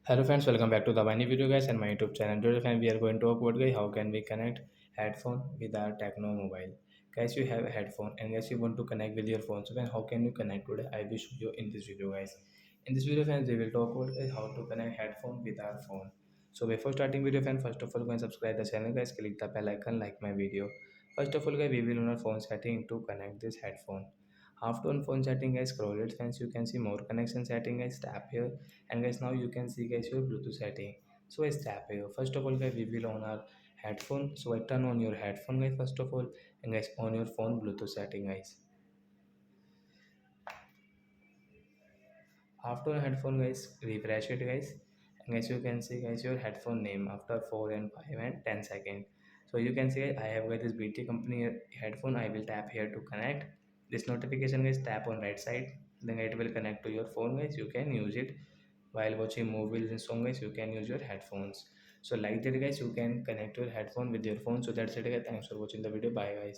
Hello friends, welcome back to the Vani video guys and my YouTube channel. Today friends, we are going to talk about guys how can we connect headphone with our Tecno mobile. Guys, you have a headphone and guys you want to connect with your phone. So then how can you connect today? I will show you in this video guys. In this video friends, we will talk about guys how to connect headphone with our phone. So before starting video friends, first of all go and subscribe the channel guys. Click the bell icon, like my video. First of all guys, we will on our phone setting to connect this headphone. After on phone setting guys, scroll it friends, you can see more connection setting guys, tap here and guys now you can see guys your Bluetooth setting. So I tap here. First of all guys we will on our headphone. So I turn on your headphone guys first of all and guys on your phone Bluetooth setting guys. After headphone guys refresh it guys and guys you can see guys your headphone name after 4 and 5 and 10 seconds. So you can see I have got this BT company headphone. I will tap here to connect. This notification guys tap on right side, then it will connect to your phone guys. You can use it while watching movies and song guys. You can use your headphones. So like that guys you can connect your headphone with your phone. So that's it guys, thanks for watching the video, bye guys.